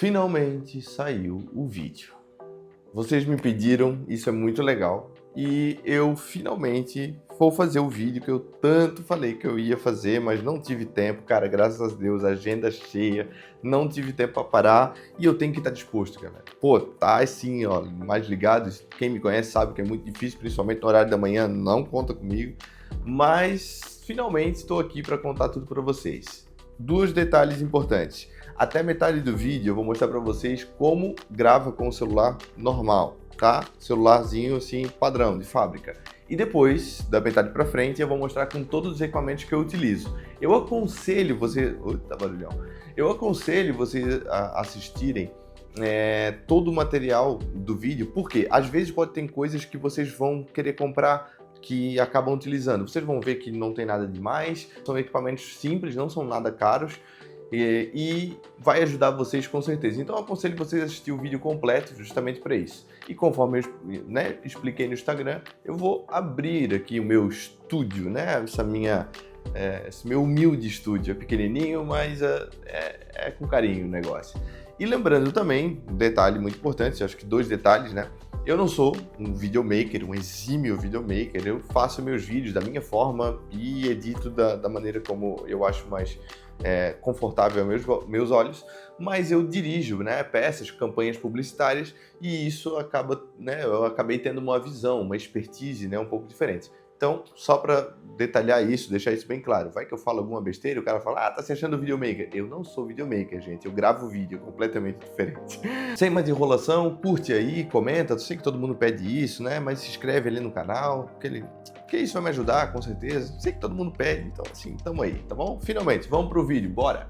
Finalmente saiu o vídeo. Vocês me pediram, isso é muito legal. E eu finalmente vou fazer o vídeo que eu tanto falei que eu ia fazer, mas não tive tempo, cara, graças a Deus, agenda cheia, não tive tempo para parar e eu tenho que estar disposto, galera. Pô, tá assim, ó, mais ligado, quem me conhece sabe que é muito difícil, principalmente no horário da manhã, não conta comigo, mas finalmente estou aqui para contar tudo para vocês. Dois detalhes importantes. Até metade do vídeo eu vou mostrar para vocês como grava com o celular normal, tá? Celularzinho assim, padrão, de fábrica. E depois, da metade para frente, eu vou mostrar com todos os equipamentos que eu utilizo. Eu aconselho você... Eita, barulhão. Eu aconselho vocês a assistirem todo o material do vídeo, porque às vezes pode ter coisas que vocês vão querer comprar que acabam utilizando. Vocês vão ver que não tem nada demais, são equipamentos simples, não são nada caros, e vai ajudar vocês com certeza. Então eu aconselho vocês a assistir o vídeo completo justamente para isso. E conforme eu expliquei no Instagram, eu vou abrir aqui o meu estúdio, né? Esse meu humilde estúdio. É pequenininho, mas é com carinho o negócio. E lembrando também, um detalhe muito importante, acho que dois detalhes, né? Eu não sou um videomaker, um exímio videomaker, eu faço meus vídeos da minha forma e edito da maneira como eu acho mais confortável aos meus olhos, mas eu dirijo, né, peças, campanhas publicitárias e isso acaba, né, eu acabei tendo uma visão, uma expertise, né, um pouco diferente. Então, só para detalhar isso, deixar isso bem claro, vai que eu falo alguma besteira, o cara fala, tá se achando videomaker. Eu não sou videomaker, gente, eu gravo vídeo completamente diferente. Sem mais enrolação, curte aí, comenta, eu sei que todo mundo pede isso, né, mas se inscreve ali no canal, porque isso vai me ajudar, com certeza. Sei que todo mundo pede, então assim, tamo aí, tá bom? Finalmente, vamos pro vídeo, bora!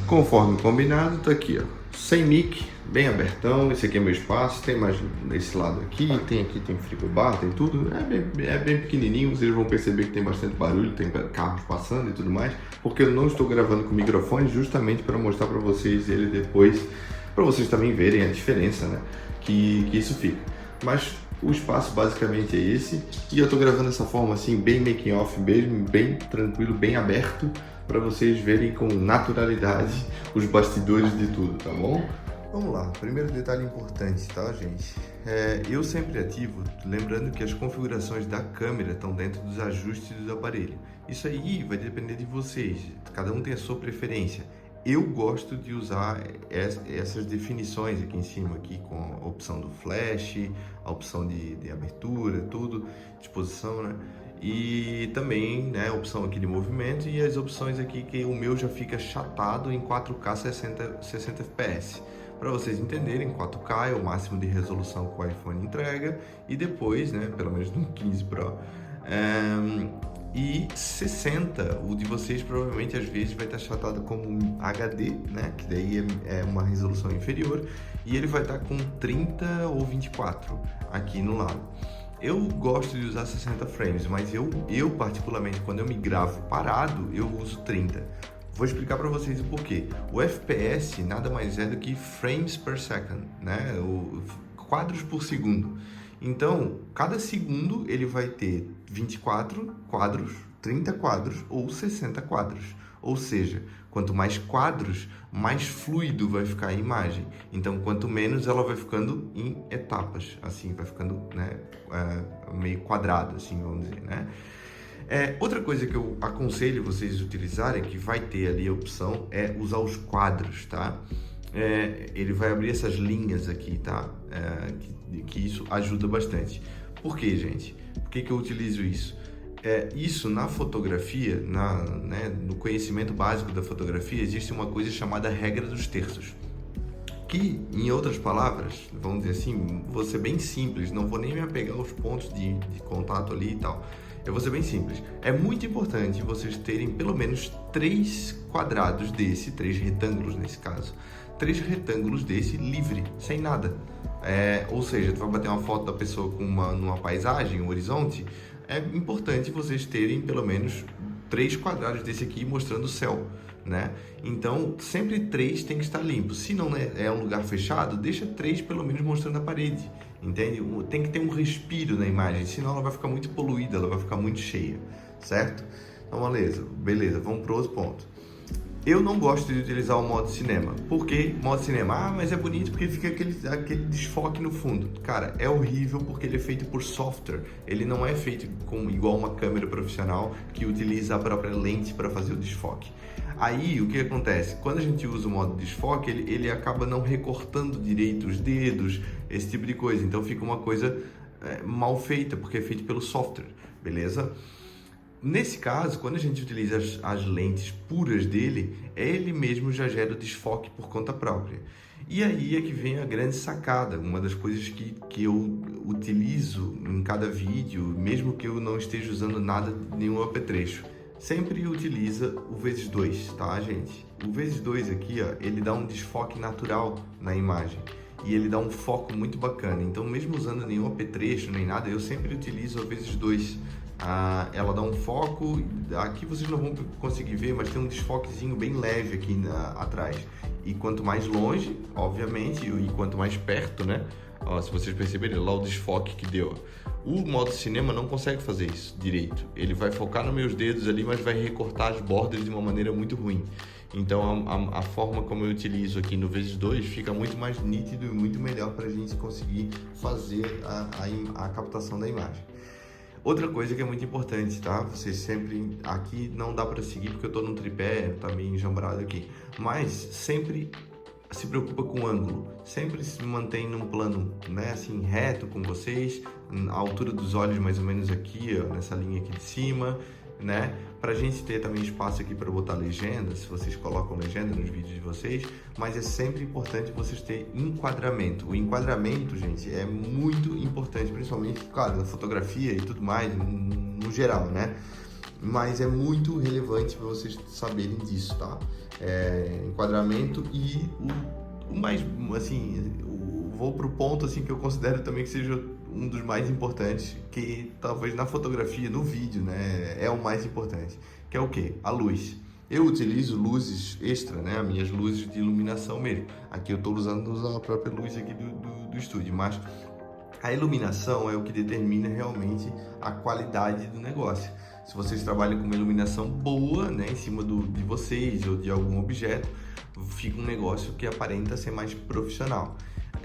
Conforme combinado, tá aqui, ó, sem mic, bem abertão, esse aqui é meu espaço, tem mais desse lado aqui tem frigobar, tem tudo, é bem pequenininho, vocês vão perceber que tem bastante barulho, tem carros passando e tudo mais, porque eu não estou gravando com microfone justamente para mostrar para vocês ele depois, para vocês também verem a diferença, né, que isso fica. Mas o espaço basicamente é esse, e eu estou gravando dessa forma assim, bem making off mesmo, bem tranquilo, bem aberto, para vocês verem com naturalidade os bastidores de tudo, tá bom? Vamos lá, primeiro detalhe importante, tá, gente? Eu sempre ativo, lembrando que as configurações da câmera estão dentro dos ajustes do aparelho. Isso aí vai depender de vocês, cada um tem a sua preferência. Eu gosto de usar essas definições aqui em cima, aqui com a opção do flash, a opção de abertura, tudo, de posição, né? E também, né, a opção aqui de movimento e as opções aqui que o meu já fica chatado em 4K 60 fps. Para vocês entenderem, 4K é o máximo de resolução que o iPhone entrega e depois, né, pelo menos no 15 Pro, e 60, o de vocês provavelmente às vezes vai estar chatado como HD, né, que daí é uma resolução inferior, e ele vai estar com 30 ou 24 aqui no lado. Eu gosto de usar 60 frames, mas eu particularmente, quando eu me gravo parado, eu uso 30. Vou explicar para vocês o porquê. O FPS nada mais é do que frames per second, né? Quadros por segundo. Então, cada segundo ele vai ter 24 quadros, 30 quadros ou 60 quadros. Ou seja, quanto mais quadros, mais fluido vai ficar a imagem. Então, quanto menos, ela vai ficando em etapas, assim, vai ficando, né, meio quadrado, assim, vamos dizer, né? Outra coisa que eu aconselho vocês utilizarem, que vai ter ali a opção, é usar os quadros, tá? Ele vai abrir essas linhas aqui, tá? Que isso ajuda bastante. Por quê, gente? Por que eu utilizo isso? Isso na fotografia, no conhecimento básico da fotografia, existe uma coisa chamada regra dos terços. Que, em outras palavras, vamos dizer assim, vou ser bem simples, não vou nem me apegar aos pontos de contato ali e tal. Eu vou ser bem simples. É muito importante vocês terem pelo menos 3 quadrados desse, 3 retângulos nesse caso, 3 retângulos desse livre, sem nada. Ou seja, tu vai bater uma foto da pessoa numa paisagem, um horizonte, é importante vocês terem pelo menos 3 quadrados desse aqui mostrando o céu, né? Então, sempre 3 tem que estar limpo. Se não é um lugar fechado, deixa 3 pelo menos mostrando a parede, entende? Tem que ter um respiro na imagem, senão ela vai ficar muito poluída, ela vai ficar muito cheia, certo? Então, beleza, vamos para outro ponto. Eu não gosto de utilizar o modo cinema. Por que modo cinema? Ah, mas é bonito porque fica aquele desfoque no fundo. Cara, é horrível porque ele é feito por software. Ele não é feito igual uma câmera profissional que utiliza a própria lente para fazer o desfoque. Aí, o que acontece? Quando a gente usa o modo desfoque, ele acaba não recortando direito os dedos, esse tipo de coisa. Então fica uma coisa mal feita, porque é feito pelo software, beleza? Nesse caso, quando a gente utiliza as lentes puras dele, ele mesmo já gera o desfoque por conta própria. E aí é que vem a grande sacada, uma das coisas que eu utilizo em cada vídeo, mesmo que eu não esteja usando nada, nenhum apetrecho. Sempre utiliza o vezes 2, tá, gente? O vezes 2 aqui, ó, ele dá um desfoque natural na imagem. E ele dá um foco muito bacana. Então, mesmo usando nenhum apetrecho, nem nada, eu sempre utilizo a vezes 2. Ela dá um foco, aqui vocês não vão conseguir ver, mas tem um desfoquezinho bem leve aqui atrás. E quanto mais longe, obviamente, e quanto mais perto, né? Ó, se vocês perceberem, lá o desfoque que deu. O modo cinema não consegue fazer isso direito. Ele vai focar nos meus dedos ali, mas vai recortar as bordas de uma maneira muito ruim. Então a forma como eu utilizo aqui no vezes 2 fica muito mais nítido e muito melhor para a gente conseguir fazer a captação da imagem. Outra coisa que é muito importante, tá? Vocês sempre... Aqui não dá para seguir porque eu tô num tripé, tá meio enjambrado aqui. Mas sempre se preocupa com o ângulo. Sempre se mantém num plano, né? Assim, reto com vocês. A altura dos olhos mais ou menos aqui, ó, nessa linha aqui de cima, né? Pra gente ter também espaço aqui para botar legenda, se vocês colocam legenda nos vídeos de vocês, mas é sempre importante vocês terem enquadramento. O enquadramento, gente, é muito importante, principalmente, claro, na fotografia e tudo mais, no geral, né? Mas é muito relevante para vocês saberem disso, tá? Enquadramento e o mais, assim, vou pro ponto, assim, que eu considero também que seja um dos mais importantes, que talvez na fotografia, no vídeo, né, é o mais importante, que é o quê? A luz. Eu utilizo luzes extra, né, as minhas luzes de iluminação mesmo. Aqui eu estou usando a própria luz aqui do estúdio, mas a iluminação é o que determina realmente a qualidade do negócio. Se vocês trabalham com uma iluminação boa, né, em cima de vocês ou de algum objeto, fica um negócio que aparenta ser mais profissional.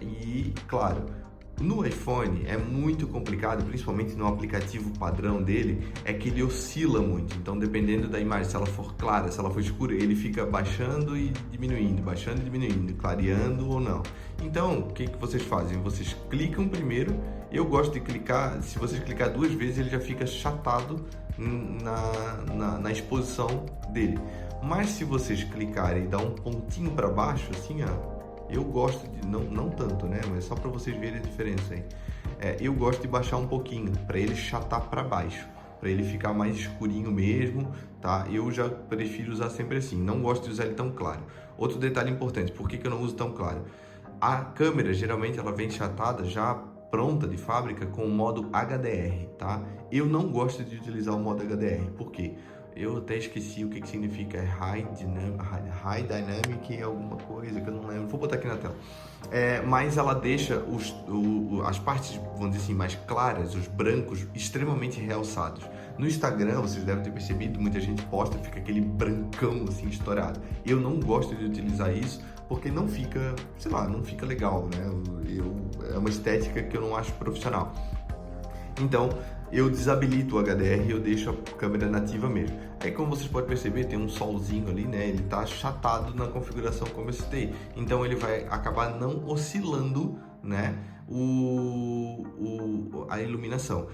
E, claro, no iPhone é muito complicado, principalmente no aplicativo padrão dele, é que ele oscila muito. Então, dependendo da imagem, se ela for clara, se ela for escura, ele fica baixando e diminuindo, clareando ou não. Então, o que vocês fazem? Vocês clicam primeiro. Eu gosto de clicar, se vocês clicar 2 vezes, ele já fica chatado na exposição dele. Mas se vocês clicarem e dar um pontinho para baixo, assim, ó, eu gosto de, não tanto, né? Mas só para vocês verem a diferença aí. Eu gosto de baixar um pouquinho, para ele chatar para baixo, para ele ficar mais escurinho mesmo, tá? Eu já prefiro usar sempre assim, não gosto de usar ele tão claro. Outro detalhe importante, por que eu não uso tão claro? A câmera, geralmente, ela vem chatada já pronta de fábrica com o modo HDR, tá? Eu não gosto de utilizar o modo HDR, por quê? Eu até esqueci o que significa, High Dynamic, alguma coisa que eu não lembro, vou botar aqui na tela. Mas ela deixa as partes, vamos dizer assim, mais claras, os brancos, extremamente realçados. No Instagram, vocês devem ter percebido, muita gente posta, fica aquele brancão assim, estourado. Eu não gosto de utilizar isso, porque não fica, sei lá, não fica legal, né? É uma estética que eu não acho profissional. Então, eu desabilito o HDR e eu deixo a câmera nativa mesmo. Aí, como vocês podem perceber, tem um solzinho ali, né? Ele tá achatado na configuração como eu citei. Então, ele vai acabar não oscilando, né? A iluminação.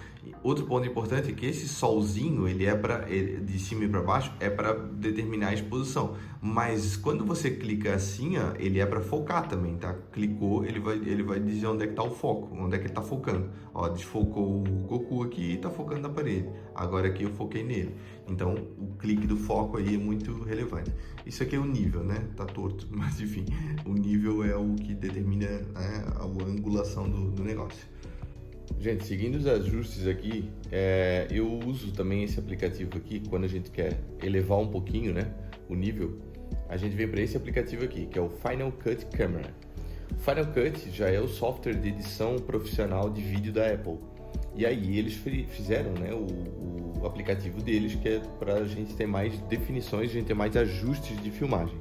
Outro ponto importante é que esse solzinho, ele é para de cima e para baixo, é para determinar a exposição. Mas quando você clica assim, ó, ele é para focar também, tá? Clicou, ele vai dizer onde é que tá o foco, onde é que ele tá focando. Ó, desfocou o Goku aqui e tá focando na parede. Agora aqui eu foquei nele. Então, o clique do foco aí é muito relevante. Isso aqui é o nível, né? Tá torto, mas enfim, o nível é o que determina, né, a angulação do negócio. Gente, seguindo os ajustes aqui, eu uso também esse aplicativo aqui quando a gente quer elevar um pouquinho, né, o nível. A gente vem para esse aplicativo aqui, que é o Final Cut Camera. O Final Cut já é o software de edição profissional de vídeo da Apple. E aí eles fizeram, né, o o aplicativo deles, que é para a gente ter mais definições, a gente ter mais ajustes de filmagem.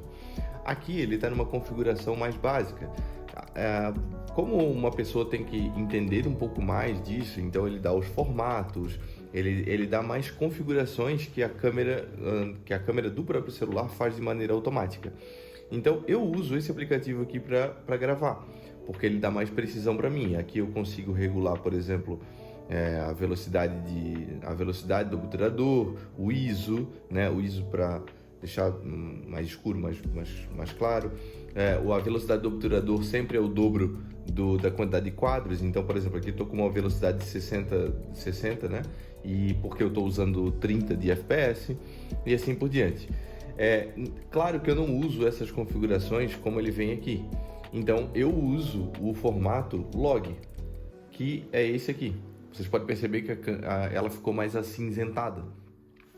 Aqui ele está numa configuração mais básica. Como uma pessoa tem que entender um pouco mais disso, então ele dá os formatos, ele dá mais configurações que a câmera do próprio celular faz de maneira automática. Então eu uso esse aplicativo aqui para gravar, porque ele dá mais precisão para mim. Aqui eu consigo regular, por exemplo, a velocidade do obturador, o ISO, né? O ISO para deixar mais escuro, mais claro. A velocidade do obturador sempre é o dobro da quantidade de quadros. Então, por exemplo, aqui estou com uma velocidade de 60, né? E porque eu estou usando 30 de FPS e assim por diante. Claro que eu não uso essas configurações como ele vem aqui. Então, eu uso o formato log, que é esse aqui. Vocês podem perceber que ela ficou mais acinzentada.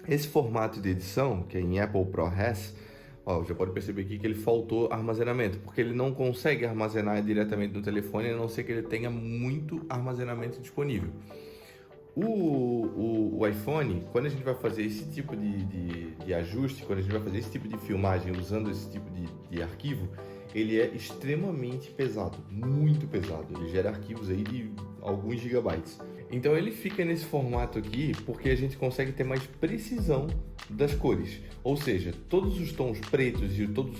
Esse formato de edição, que é em Apple ProRes, já pode perceber aqui que ele faltou armazenamento, porque ele não consegue armazenar diretamente no telefone, a não ser que ele tenha muito armazenamento disponível. O iPhone, quando a gente vai fazer esse tipo de ajuste, quando a gente vai fazer esse tipo de filmagem usando esse tipo de arquivo, ele é extremamente pesado, muito pesado. Ele gera arquivos aí de alguns gigabytes. Então ele fica nesse formato aqui porque a gente consegue ter mais precisão das cores. Ou seja, todos os tons pretos e todos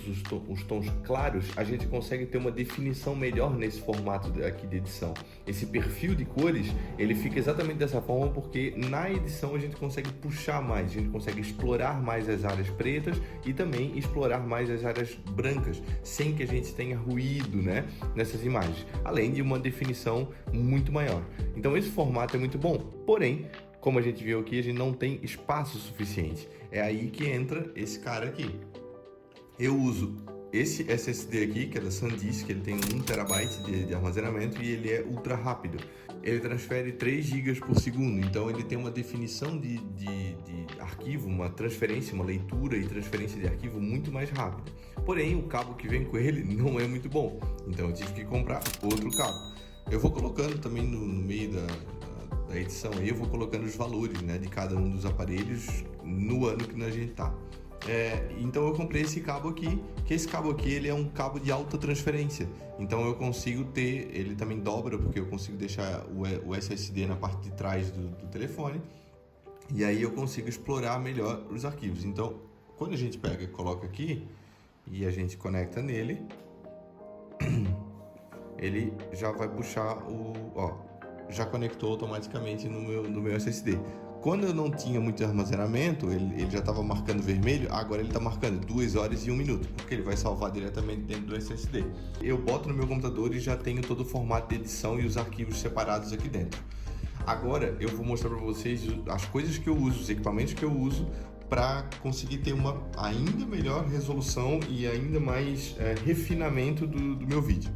os tons claros, a gente consegue ter uma definição melhor nesse formato aqui de edição. Esse perfil de cores, ele fica exatamente dessa forma porque na edição a gente consegue puxar mais, a gente consegue explorar mais as áreas pretas e também explorar mais as áreas brancas, sem que a gente tenha ruído, né, nessas imagens, além de uma definição muito maior. Então esse formato é muito bom, porém, como a gente viu aqui, a gente não tem espaço suficiente. É aí que entra esse cara aqui. Eu uso esse SSD aqui, que é da SanDisk, ele tem 1 TB de armazenamento e ele é ultra rápido. Ele transfere 3 GB por segundo, então ele tem uma definição de arquivo, uma transferência, uma leitura e transferência de arquivo muito mais rápida. Porém, o cabo que vem com ele não é muito bom, então eu tive que comprar outro cabo. Eu vou colocando também no meio da edição aí, eu vou colocando os valores, né, de cada um dos aparelhos no ano que a gente tá. Então eu comprei esse cabo aqui, que esse cabo aqui ele é um cabo de alta transferência, então eu consigo ter, ele também dobra, porque eu consigo deixar o SSD na parte de trás do telefone, e aí eu consigo explorar melhor os arquivos. Então quando a gente pega e coloca aqui, e a gente conecta nele, ele já vai puxar já conectou automaticamente no meu SSD. Quando eu não tinha muito armazenamento, ele já estava marcando vermelho, agora ele está marcando 2 horas e 1 minuto, porque ele vai salvar diretamente dentro do SSD. Eu boto no meu computador e já tenho todo o formato de edição e os arquivos separados aqui dentro. Agora eu vou mostrar para vocês as coisas que eu uso, os equipamentos que eu uso para conseguir ter uma ainda melhor resolução e ainda mais refinamento do meu vídeo.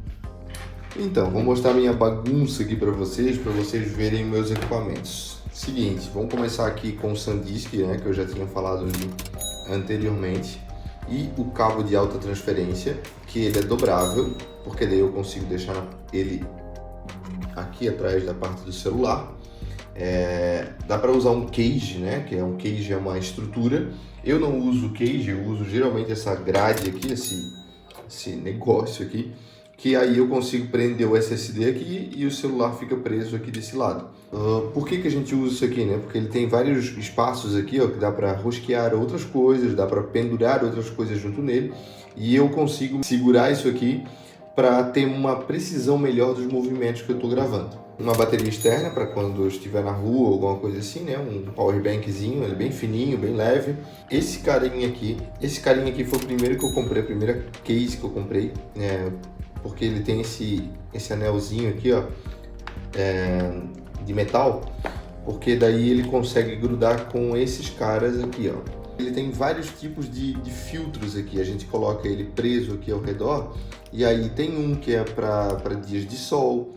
Então, vou mostrar minha bagunça aqui para vocês verem meus equipamentos. Seguinte, vamos começar aqui com o SanDisk, né, que eu já tinha falado ali anteriormente, e o cabo de alta transferência, que ele é dobrável, porque daí eu consigo deixar ele aqui atrás da parte do celular. Dá para usar um cage, né, que um cage é uma estrutura. Eu não uso cage, eu uso geralmente essa grade aqui, esse negócio aqui, que aí eu consigo prender o SSD aqui e o celular fica preso aqui desse lado. Por que a gente usa isso aqui, né? Porque ele tem vários espaços aqui, ó, que dá para rosquear outras coisas, dá para pendurar outras coisas junto nele, e eu consigo segurar isso aqui para ter uma precisão melhor dos movimentos que eu estou gravando. Uma bateria externa para quando eu estiver na rua ou alguma coisa assim, né? Um power bankzinho, ele é bem fininho, bem leve. Esse carinha aqui foi o primeiro que eu comprei, a primeira case que eu comprei, porque ele tem esse anelzinho aqui, ó, de metal, porque daí ele consegue grudar com esses caras aqui, ó. Ele tem vários tipos de filtros aqui, a gente coloca ele preso aqui ao redor, e aí tem um que é para dias de sol,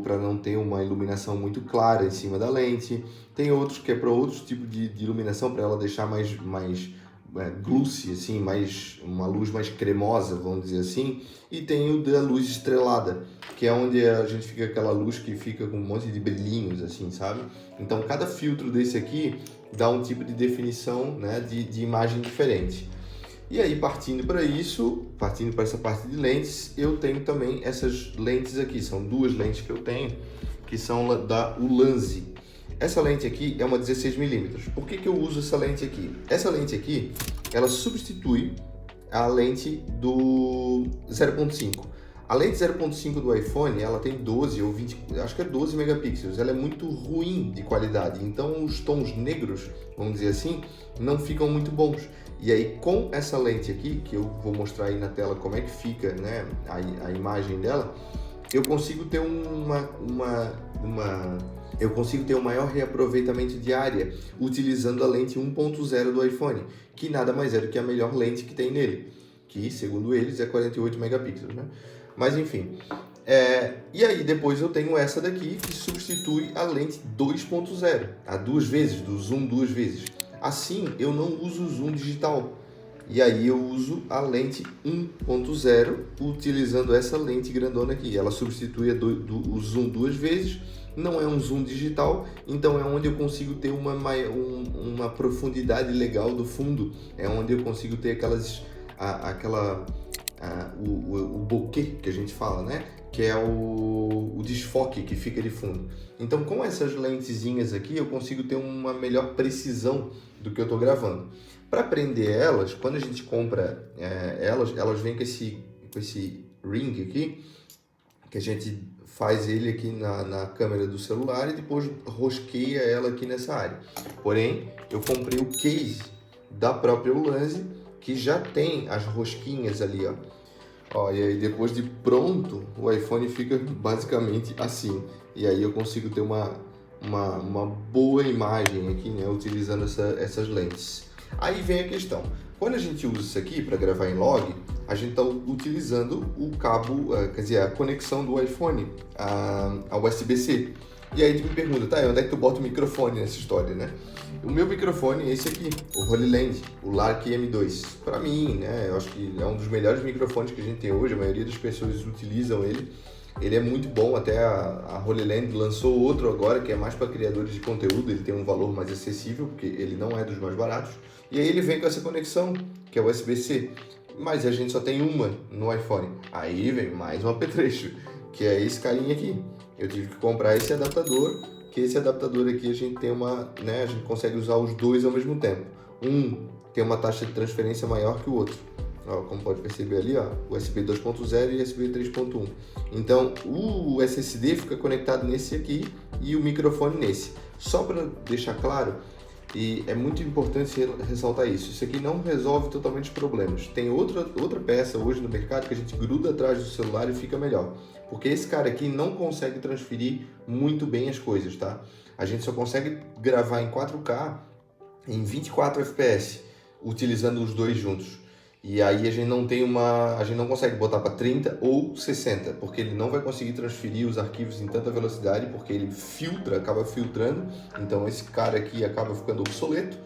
para não ter uma iluminação muito clara em cima da lente, tem outros que é para outros tipos de iluminação, para ela deixar mais glossy, assim, uma luz mais cremosa, vamos dizer assim, e tem o da luz estrelada, que é onde a gente fica aquela luz que fica com um monte de brilhinhos, assim, sabe? Então, cada filtro desse aqui dá um tipo de definição, né, de imagem diferente. E aí, partindo para essa parte de lentes, eu tenho também essas lentes aqui. São duas lentes que eu tenho, que são da Ulanzi. Essa lente aqui é uma 16mm. Por que eu uso essa lente aqui? Essa lente aqui, ela substitui a lente do 0.5. A lente 0.5 do iPhone, ela tem 12 ou 20, acho que é 12 megapixels. Ela é muito ruim de qualidade, então os tons negros, vamos dizer assim, não ficam muito bons. E aí, com essa lente aqui, que eu vou mostrar aí na tela como é que fica, né, a imagem dela, eu consigo ter eu consigo ter um maior reaproveitamento de área utilizando a lente 1.0 do iPhone, que nada mais é do que a melhor lente que tem nele, que segundo eles é 48 megapixels, né? Mas enfim, e aí depois eu tenho essa daqui que substitui a lente 2.0, a duas vezes, do zoom duas vezes. Assim eu não uso o zoom digital, e aí eu uso a lente 1.0 utilizando essa lente grandona aqui. Ela substitui o zoom duas vezes, não é um zoom digital, então é onde eu consigo ter uma profundidade legal do fundo, é onde eu consigo ter o bokeh que a gente fala, né? Que é o desfoque que fica de fundo. Então, com essas lentezinhas aqui, eu consigo ter uma melhor precisão do que eu estou gravando. Para prender elas, quando a gente compra elas vêm com esse ring aqui, que a gente faz ele aqui na câmera do celular e depois rosqueia ela aqui nessa área. Porém, eu comprei o case da própria Ulanzi, que já tem as rosquinhas ali, ó. E aí depois de pronto, o iPhone fica basicamente assim. E aí eu consigo ter uma boa imagem aqui, né, utilizando essas lentes. Aí vem a questão. Quando a gente usa isso aqui para gravar em log, a gente está utilizando o cabo, quer dizer, a conexão do iPhone ao USB-C. E aí tu me pergunta, tá, onde é que tu bota o microfone nessa história, né? O meu microfone é esse aqui, o Holy Land, o Lark M2. Para mim, né, eu acho que é um dos melhores microfones que a gente tem hoje, a maioria das pessoas utilizam ele. Ele é muito bom, até a Holy Land lançou outro agora, que é mais para criadores de conteúdo, ele tem um valor mais acessível, porque ele não é dos mais baratos. E aí ele vem com essa conexão, que é o USB-C, mas a gente só tem uma no iPhone. Aí vem mais um apetrecho, que é esse carinha aqui. Eu tive que comprar esse adaptador, que esse adaptador aqui a gente tem a gente consegue usar os dois ao mesmo tempo. Um tem uma taxa de transferência maior que o outro. Ó, como pode perceber ali, ó, USB 2.0 e USB 3.1. Então, o SSD fica conectado nesse aqui e o microfone nesse. Só para deixar claro, e é muito importante ressaltar isso aqui não resolve totalmente os problemas. Tem outra peça hoje no mercado que a gente gruda atrás do celular e fica melhor. Porque esse cara aqui não consegue transferir muito bem as coisas, tá? A gente só consegue gravar em 4K em 24 FPS, utilizando os dois juntos. E aí a gente não consegue botar para 30 ou 60, porque ele não vai conseguir transferir os arquivos em tanta velocidade, porque ele acaba filtrando, então esse cara aqui acaba ficando obsoleto,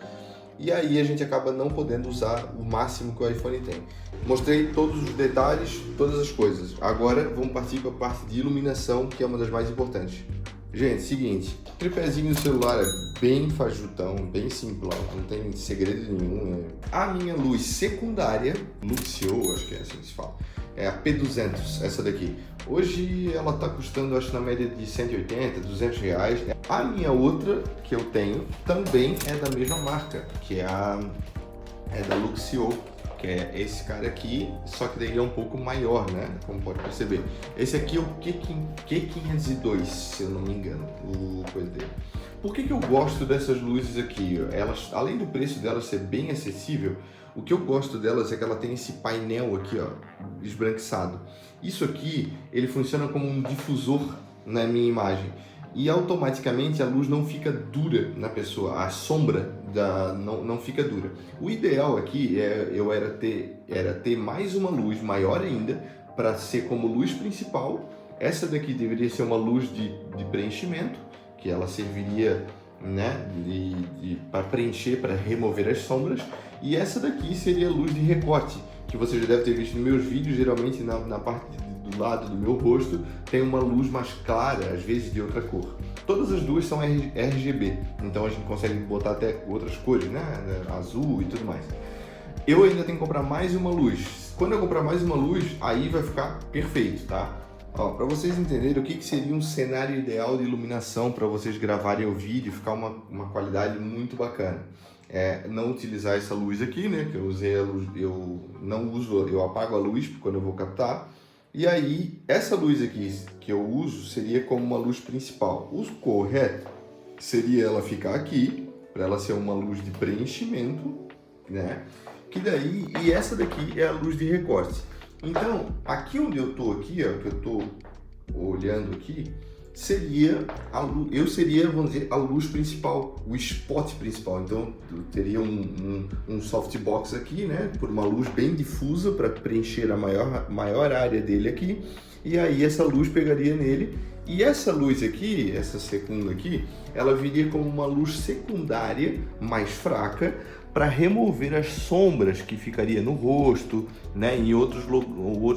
e aí a gente acaba não podendo usar o máximo que o iPhone tem. Mostrei todos os detalhes, todas as coisas. Agora vamos partir para a parte de iluminação, que é uma das mais importantes. Gente, seguinte, o tripézinho do celular é bem fajutão, bem simplão, não tem segredo nenhum, né? A minha luz secundária, Luxio, acho que é assim que se fala, é a P200, essa daqui. Hoje ela tá custando, acho, na média de 180, 200 reais. A minha outra, que eu tenho, também é da mesma marca, que é da Luxio, que é esse cara aqui, só que daí ele é um pouco maior, né? Como pode perceber. Esse aqui é o Q502, se eu não me engano, o coisa dele. Por que eu gosto dessas luzes aqui? Elas, além do preço delas ser bem acessível, o que eu gosto delas é que ela tem esse painel aqui, ó, esbranquiçado. Isso aqui, ele funciona como um difusor na minha imagem. E automaticamente a luz não fica dura na pessoa, a sombra não fica dura. O ideal aqui era ter mais uma luz maior ainda, para ser como luz principal. Essa daqui deveria ser uma luz de preenchimento, que ela serviria, né, para preencher, para remover as sombras. E essa daqui seria a luz de recorte, que você já deve ter visto nos meus vídeos, geralmente na parte do lado do meu rosto tem uma luz mais clara, às vezes de outra cor. Todas as duas são RGB, então a gente consegue botar até outras cores, né? Azul e tudo mais. Eu ainda tenho que comprar mais uma luz. Quando eu comprar mais uma luz, aí vai ficar perfeito, tá? Ó, para vocês entenderem o que seria um cenário ideal de iluminação para vocês gravarem o vídeo e ficar uma qualidade muito bacana. Não utilizar essa luz aqui, né? Que eu usei a luz, eu apago a luz quando eu vou captar. E aí, essa luz aqui que eu uso seria como uma luz principal. O correto seria ela ficar aqui, para ela ser uma luz de preenchimento, né? E essa daqui é a luz de recorte. Então, aqui onde eu tô aqui, ó, que eu tô olhando aqui, seria vamos dizer, a luz principal, o spot principal. Então, eu teria um softbox aqui, né, por uma luz bem difusa para preencher a maior área dele aqui. E aí essa luz pegaria nele. E essa luz aqui, essa segunda aqui, ela viria como uma luz secundária mais fraca para remover as sombras que ficaria no rosto, né, em outros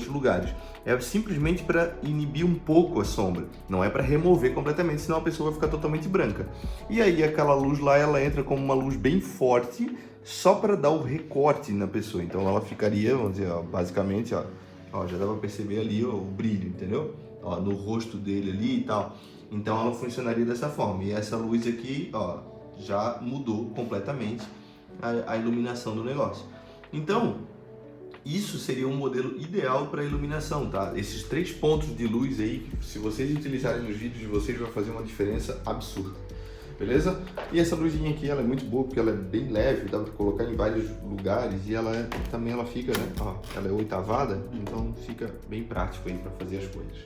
lugares. É simplesmente para inibir um pouco a sombra, não é para remover completamente, senão a pessoa vai ficar totalmente branca. E aí aquela luz lá, ela entra como uma luz bem forte, só para dar o recorte na pessoa. Então ela ficaria, vamos dizer, ó, basicamente, ó, já dá para perceber ali, ó, o brilho, entendeu? Ó, no rosto dele ali e tal. Então ela funcionaria dessa forma. E essa luz aqui, ó, já mudou completamente a iluminação do negócio. Então, isso seria um modelo ideal para iluminação, tá? Esses 3 pontos de luz aí, se vocês utilizarem nos vídeos de vocês, vai fazer uma diferença absurda. Beleza? E essa luzinha aqui, ela é muito boa porque ela é bem leve, dá para colocar em vários lugares e também ela fica, né? Ó, ela é oitavada, então fica bem prático aí para fazer as coisas.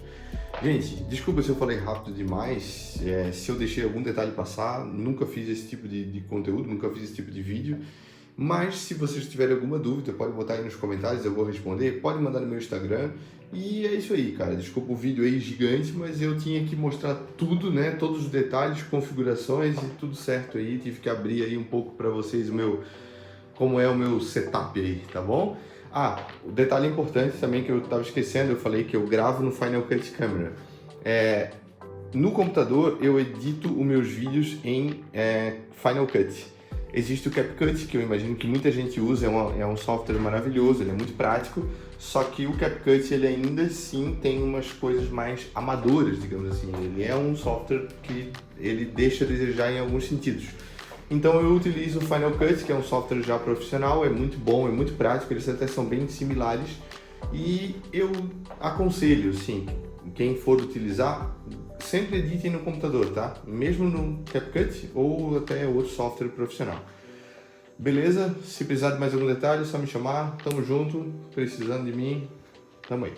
Gente, desculpa se eu falei rápido demais, se eu deixei algum detalhe passar, nunca fiz esse tipo de conteúdo, nunca fiz esse tipo de vídeo. Mas se vocês tiverem alguma dúvida, pode botar aí nos comentários, eu vou responder. Pode mandar no meu Instagram. E é isso aí, cara. Desculpa o vídeo aí gigante, mas eu tinha que mostrar tudo, né? Todos os detalhes, configurações e tudo certo aí. Tive que abrir aí um pouco para vocês como é o meu setup aí, tá bom? O detalhe importante também que eu estava esquecendo, eu falei que eu gravo no Final Cut Camera. No computador eu edito os meus vídeos em Final Cut. Existe o CapCut, que eu imagino que muita gente usa, é um software maravilhoso, ele é muito prático, só que o CapCut ele ainda assim tem umas coisas mais amadoras, digamos assim. Ele é um software que ele deixa a desejar em alguns sentidos. Então eu utilizo o Final Cut, que é um software já profissional, é muito bom, é muito prático, eles até são bem similares. E eu aconselho, sim, quem for utilizar, sempre editem no computador, tá? Mesmo no CapCut ou até outro software profissional. Beleza? Se precisar de mais algum detalhe, é só me chamar. Tamo junto. Precisando de mim, tamo aí.